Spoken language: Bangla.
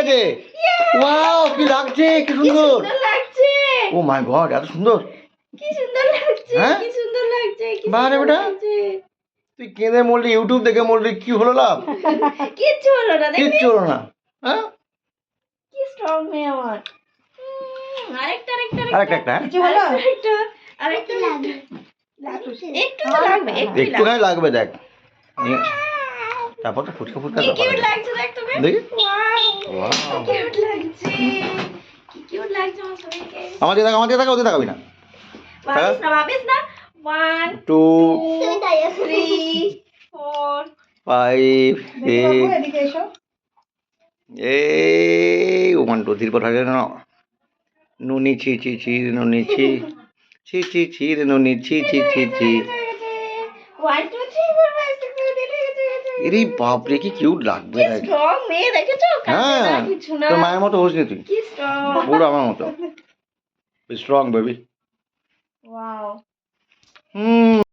গেছে। ওয়াও, কি লাগছে, কি সুন্দর লাগছে। ও মাই গড, এত সুন্দর। কি সুন্দর লাগছে, হ্যাঁ? কি সুন্দর লাগছে, কি বারে সুন্দর বেটা। লাগছে। তুই কেঁদে মরলি, ইউটিউব দেখে মরলি, কি হলো লাভ? কিচ্ছু হলো না, দেখবি কিচ্ছু হলো না। হ্যাঁ, কি স্ট্রং মেয়ে আমার। আরেকটা আরেকটা কিছু হলো? আরেকটা লাগবে। একটু তো লাগবে, একটুই একটুখানি লাগবে, দেখ। তারপর তো ফুচকা ফুচকা কি ব্যাপার কিউট আছে। লাগছে দেখ তুমি। দেখি। Wow, Wow. কি কিউট লাগছে, কি কিউট লাগছে আমার সবাইকে। আমাকে দেখ, আমাকে দেখ, ওদের দেখাবি না। ভাবিস না 1 2 তুমি তাই আছো। 3 4 5 দেখি বাবু 6 এদিকে এসো। এই 1 2 3 4 5 না। নুনি ছি ছি ছি, নুনি ছি ছি ছি ছি, নুনি ছি ছি ছি ছি। 1 2 3 4 5 6 7 8 এরে বাপ রে, কি কিউট লাগবে কি দেখ। স্ট্রং মেয়ে দেখেছো, কাঁদে হ্যাঁ, না কিছু না। তোর মায়ের মতো হোস নি তুই, কি স্ট্রং। পুরো আমার মতো স্ট্রং বেবি। ওয়াও। হুম।